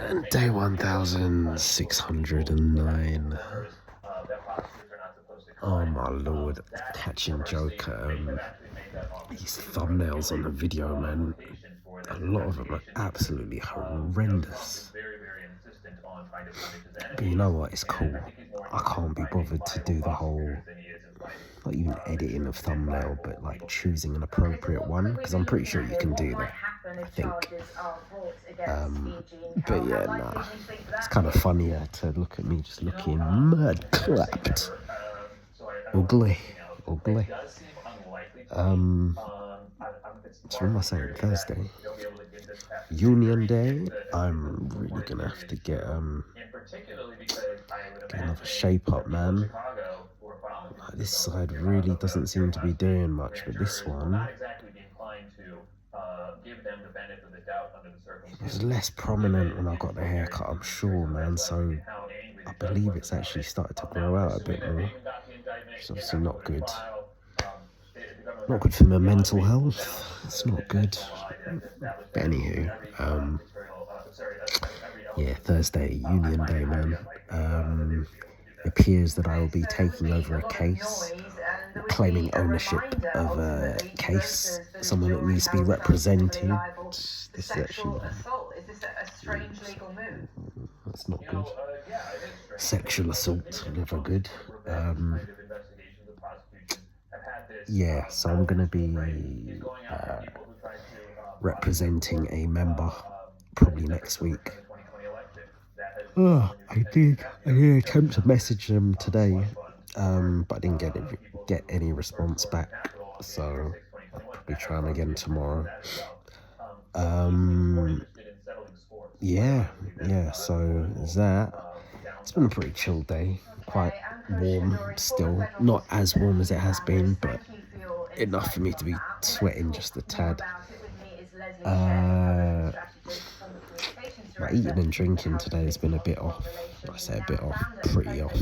And day 1609. Oh my lord, catching Joker. These thumbnails on the video, man. A lot of them are absolutely horrendous. But you know what? It's cool. I can't be bothered to do the whole, not even editing of thumbnail, but like choosing an appropriate one, because I'm pretty sure you can do that, I think. But yeah, nah. It's kind of funnier to look at me just looking mud clapped. Ugly. So what am I saying? Thursday, Union Day. I'm really gonna have to get another shape up, man. Like, this side really doesn't seem to be doing much, but this one, it was less prominent when I got the haircut, I'm sure, man. So I believe it's actually started to grow out a bit more. It's obviously not good. Not good for my mental health. It's not good. But anywho, yeah, Thursday, Union Day, man. It appears that I will be taking over a case, claiming ownership of a case, someone that needs to be represented. This is actually, that's not good. Sexual assault, never good. Yeah, so I'm going to be representing a member probably next week. I did attempt to message them today, but I didn't get any response back, so I'll probably try them again tomorrow. Yeah, so there's that. It's been a pretty chill day, quite warm still, not as warm as it has been, but enough for me to be sweating just a tad. My eating and drinking today has been a bit off. I say a bit off, pretty off.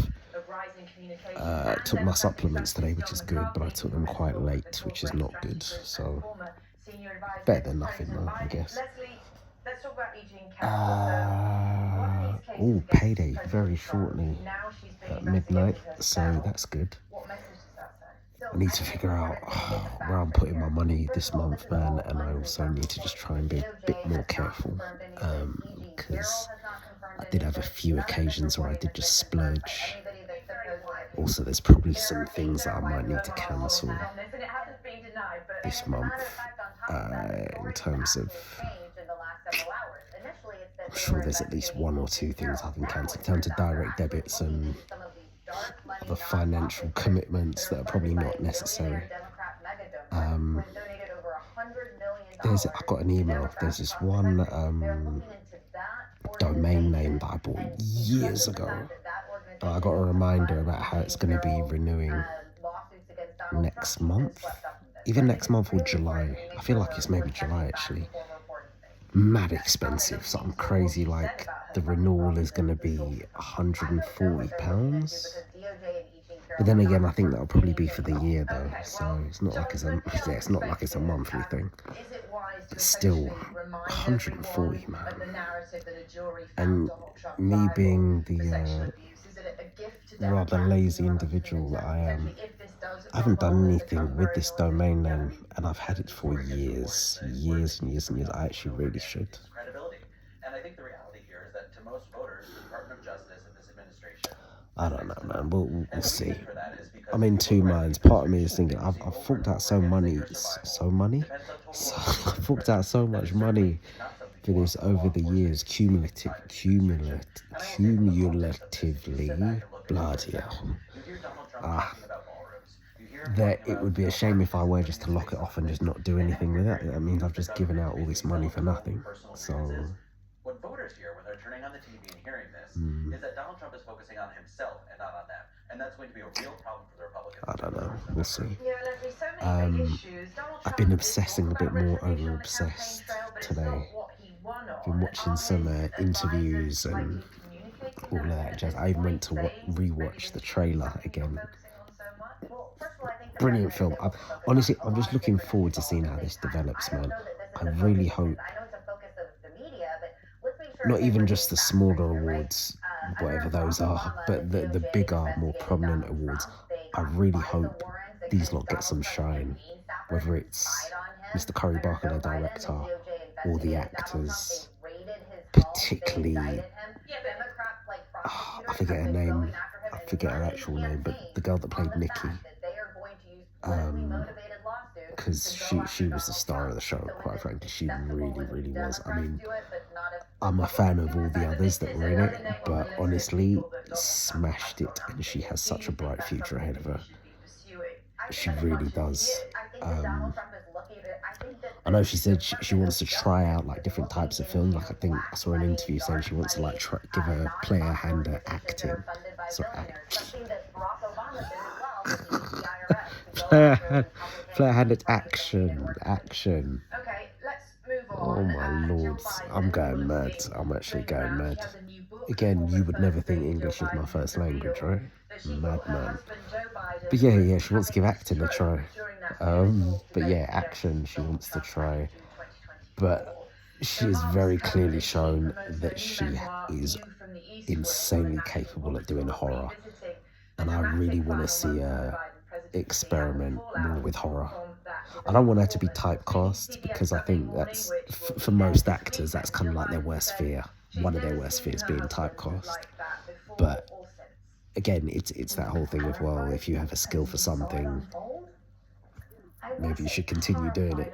Took my supplements today, which is good, but I took them quite late, which is not good. So better than nothing though, I guess. Payday very shortly at midnight, so that's good. I need to figure out where I'm putting my money this month, man, and I also need to just try and be a bit more careful, because I did have a few occasions where I did just splurge. Also, there's probably some things that I might need to cancel this month, in terms of, I'm sure there's at least one or two things I can cancel in terms of direct debits and other financial commitments that are probably not necessary. I got an email. There's this one domain name that I bought years ago. I got a reminder about how it's going to be renewing next month, either next month or July. I feel like it's maybe July actually. Mad expensive, something crazy like the renewal is going to be £140. But then again, I think that'll probably be for the year though, so it's not like it's a monthly thing. But still, 140, man. And me being the rather lazy individual that I am, I haven't done anything with this domain name, and I've had it for years. I actually really should. I don't know, man. We'll see. I'm in two minds. Part of me is thinking I've forked out so I've forked out so much money for this over the years, cumulatively. Bloody hell. That it would be a shame if I were just to lock it off and just not do anything with it. That means I've just given out all this money for nothing. So what voters hear when they're turning on the TV and hearing this is that Donald Trump is focusing on himself and not on them. And that's going to be a real problem for the Republicans. I don't know. We'll see. I've been obsessing a bit more over obsessed today. I've been watching some interviews and all of that jazz. I even went to rewatch the trailer again. Brilliant film. Honestly, I'm just looking forward to seeing how this develops, man. I really hope not even just the smaller awards, whatever those are, but the bigger, more prominent awards. I really hope these lot get some shine, whether it's Mr. Curry Barker, the director, or the actors, particularly, I forget her name, I forget her actual name, but the girl that played Nikki, because she was the star of the show, quite frankly. She really, really was. I mean, I'm a fan of all the others that were in it, but honestly, smashed it, and she has such a bright future ahead of her. She really does. Um, I know she said she wants to try out like different types of films. Like I think I saw an interview saying she wants to like play her hand at acting. So play her hand at action. Oh my lords, I'm going mad. I'm actually going mad. Again, you would never think English is my first language, right? Madman. But yeah, she wants to give acting a try. But yeah, action she wants to try. But she has very clearly shown that she is insanely capable at doing horror. And I really want to see her experiment more with horror. I don't want her to be typecast because I think that's, for most actors, that's kind of like their worst fear. One of their worst fears being typecast. But again, it's that whole thing of, well, if you have a skill for something, maybe you should continue doing it.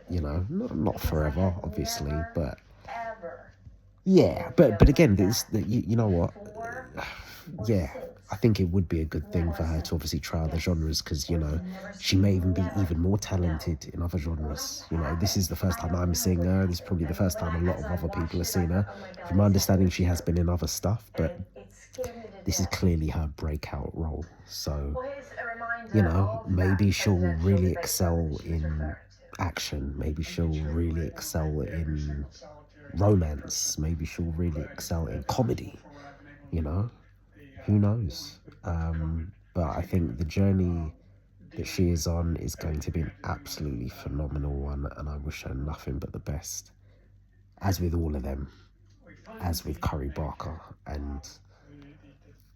You know, not forever, obviously, but yeah. But again, you know what? Yeah, I think it would be a good thing for her to obviously try other genres because, you know, she may even be even more talented in other genres. You know, this is the first time I'm seeing her. This is probably the first time a lot of other people have seen her. From my understanding, she has been in other stuff, but this is clearly her breakout role. So, you know, maybe she'll really excel in action. Maybe she'll really excel in romance. Maybe she'll really excel in comedy, you know? Who knows? But I think the journey that she is on is going to be an absolutely phenomenal one, and I wish her nothing but the best. As with all of them, as with Curry Barker. And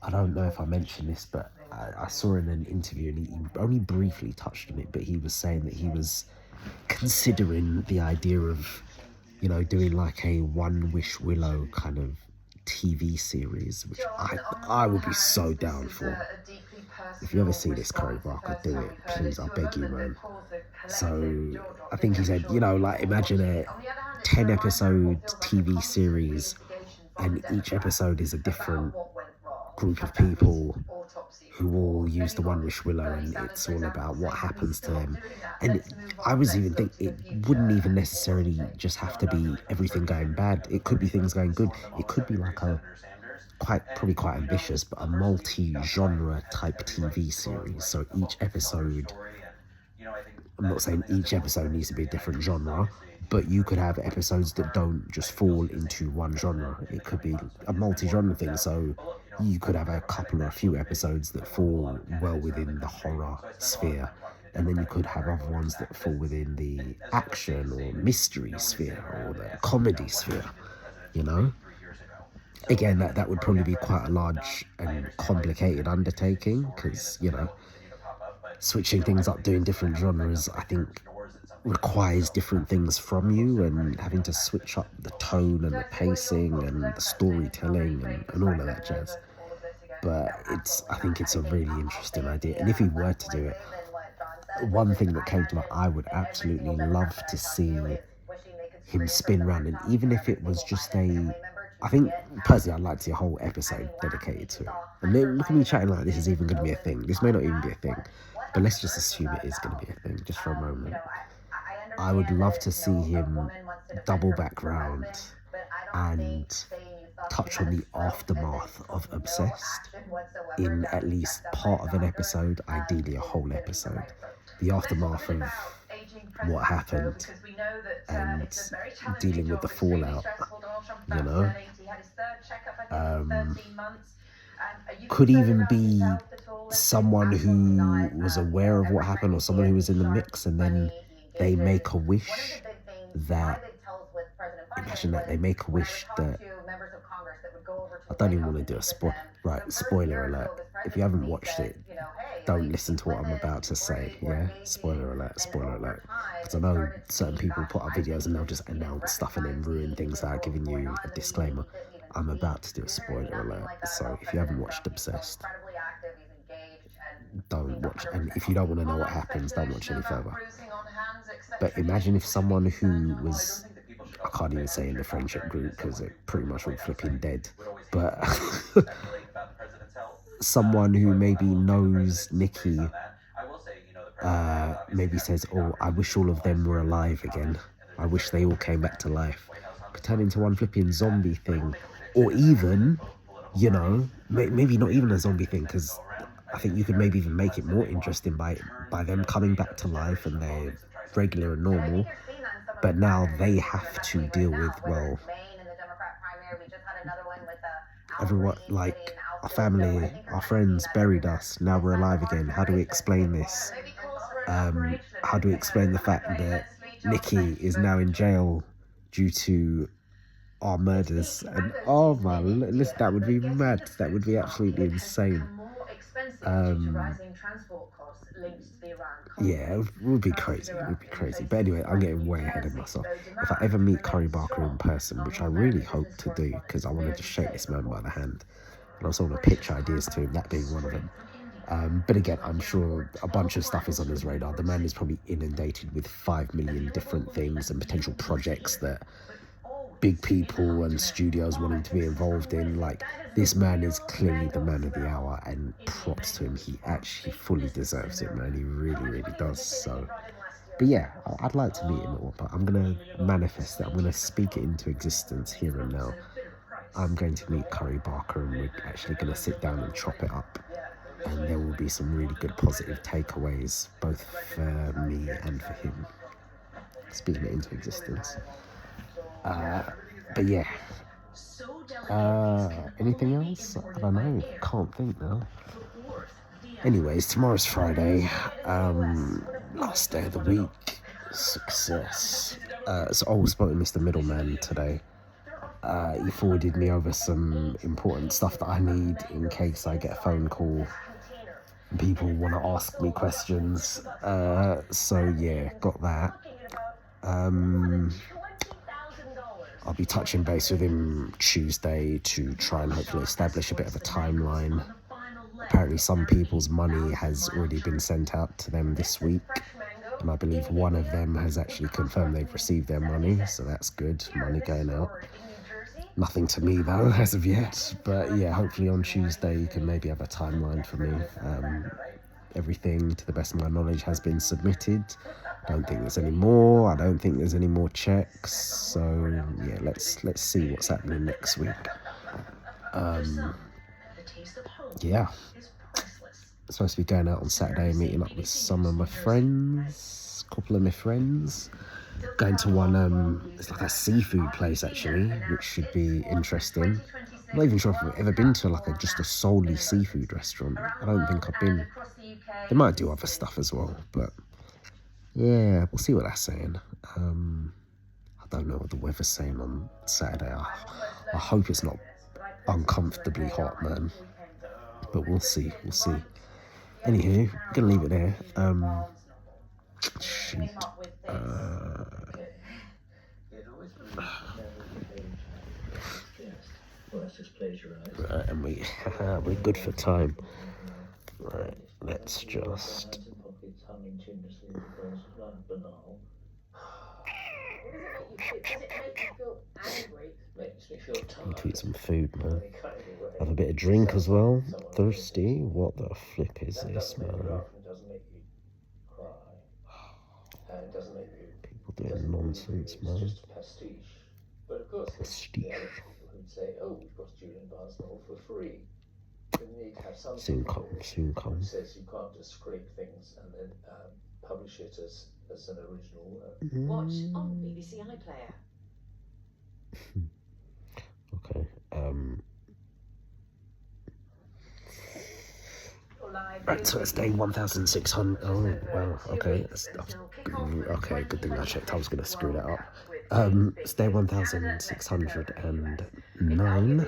I don't know if I mentioned this, but I saw in an interview, and he only briefly touched on it, but he was saying that he was considering the idea of, you know, doing like a One Wish Willow kind of TV series, which I would be so down for. If you ever see this, Curry Barker, do it, please, I beg you, man. So I think he said, you know, like imagine a 10-episode TV series, and each episode is a different group of people who all use the One Wish Willow, and it's all about what happens to them. And I was even thinking it wouldn't even necessarily just have to be everything going bad. It could be things going good. It could be like a probably quite ambitious, but a multi-genre type TV series. So each episode, I'm not saying each episode needs to be a different genre, but you could have episodes that don't just fall into one genre. It could be a multi-genre thing. So you could have a couple or a few episodes that fall well within the horror sphere, and then you could have other ones that fall within the action or mystery sphere or the comedy sphere, you know? Again, that would probably be quite a large and complicated undertaking because, you know, switching things up, doing different genres, I think requires different things from you, and having to switch up the tone and the pacing and the storytelling and all of that jazz. But I think it's a really interesting idea, and if he were to do it, one thing that came to mind, I would absolutely love to see him spin around, and even if it was just I think personally I'd like to see a whole episode dedicated to it. And then look at me chatting like this is even going to be a thing. This may not even be a thing, but let's just assume it is going to be a thing just for a moment. I would love to see him double back round and touch on the aftermath of Obsessed in at least part of an episode, ideally a whole episode. The aftermath of what happened and dealing with the fallout, you know. Could even be someone who was aware of what happened, or someone who was in the mix, and then they make a wish that imagine that they make a wish that, I don't even want to do a spoiler alert. If you haven't watched it, don't listen to what I'm about to say, yeah? Spoiler alert, spoiler alert. Because I know certain people put up videos and they'll just announce stuff and then ruin things without giving you a disclaimer. I'm about to do a spoiler alert, so if you haven't watched Obsessed, don't watch. And if you don't want to know what happens, don't watch any further. But imagine if someone who was, I can't even say in the friendship group because they're pretty much all flipping dead, but someone who maybe knows Nikki maybe says, oh, I wish all of them were alive again. I wish they all came back to life. Could turn into one flipping zombie thing. Or even, you know, maybe not even a zombie thing, because I think you could maybe even make it more interesting by them coming back to life and they're regular and normal. But now they have to deal with, well, everyone, like, our family, our friends buried us, now we're alive again. How do we explain this? How do we explain the fact that Nikki is now in jail due to our murders? And oh man, listen, that would be mad. That would be absolutely insane. Yeah, it would be crazy. It would be crazy. But anyway, I'm getting way ahead of myself. If I ever meet Cory Barker in person, which I really hope to do, because I want to just shake this man by the hand, and I also want to pitch ideas to him, that being one of them. But again, I'm sure a bunch of stuff is on his radar. The man is probably inundated with 5 million different things and potential projects that big people and studios want him to be involved in. Like, this man is clearly the man of the hour, and props to him. He actually fully deserves it, man. He really, really does. So, but yeah, I'd like to meet him at one point. I'm going to manifest it. I'm going to speak it into existence here and now. I'm going to meet Cory Barker, and we're actually going to sit down and chop it up. And there will be some really good positive takeaways, both for me and for him. Speaking it into existence. But yeah. Anything else? I don't know. Can't think now. Anyways, tomorrow's Friday. Last day of the week. Success. So I spoke to Mr. Middleman today. He forwarded me over some important stuff that I need in case I get a phone call and people want to ask me questions. So yeah, got that. I'll be touching base with him Tuesday to try and hopefully establish a bit of a timeline. Apparently some people's money has already been sent out to them this week, and I believe one of them has actually confirmed they've received their money, so that's good. Money going out. Nothing to me though as of yet, but yeah, hopefully on Tuesday you can maybe have a timeline for me. Everything, to the best of my knowledge, has been submitted. Don't think there's any more. I don't think there's any more checks. So yeah, let's see what's happening next week. Yeah, I'm supposed to be going out on Saturday, meeting up with some of my friends, a couple of my friends. Going to one, it's like a seafood place actually, which should be interesting. I'm not even sure if I've ever been to like just a solely seafood restaurant. I don't think I've been. They might do other stuff as well, but yeah, we'll see what that's saying. I don't know what the weather's saying on Saturday. I hope it's not uncomfortably hot, man. But we'll see, we'll see. Anywho, I'm gonna leave it there. Shoot. Right, and we're good for time. Right, let's just. Need to eat some food, man. Have a bit of drink as well. Thirsty? What the flip is this, man? People doing nonsense, man. Pastiche. Soon come, soon come. Says you can't just scrape things and then publish it as an original. Watch on BBC iPlayer. Okay. Right, so it's day 1,600. Oh, wow. Okay. Okay, good thing I checked. I was going to screw that up. It's day 1609.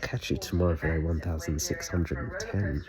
Catch you tomorrow for day 1610.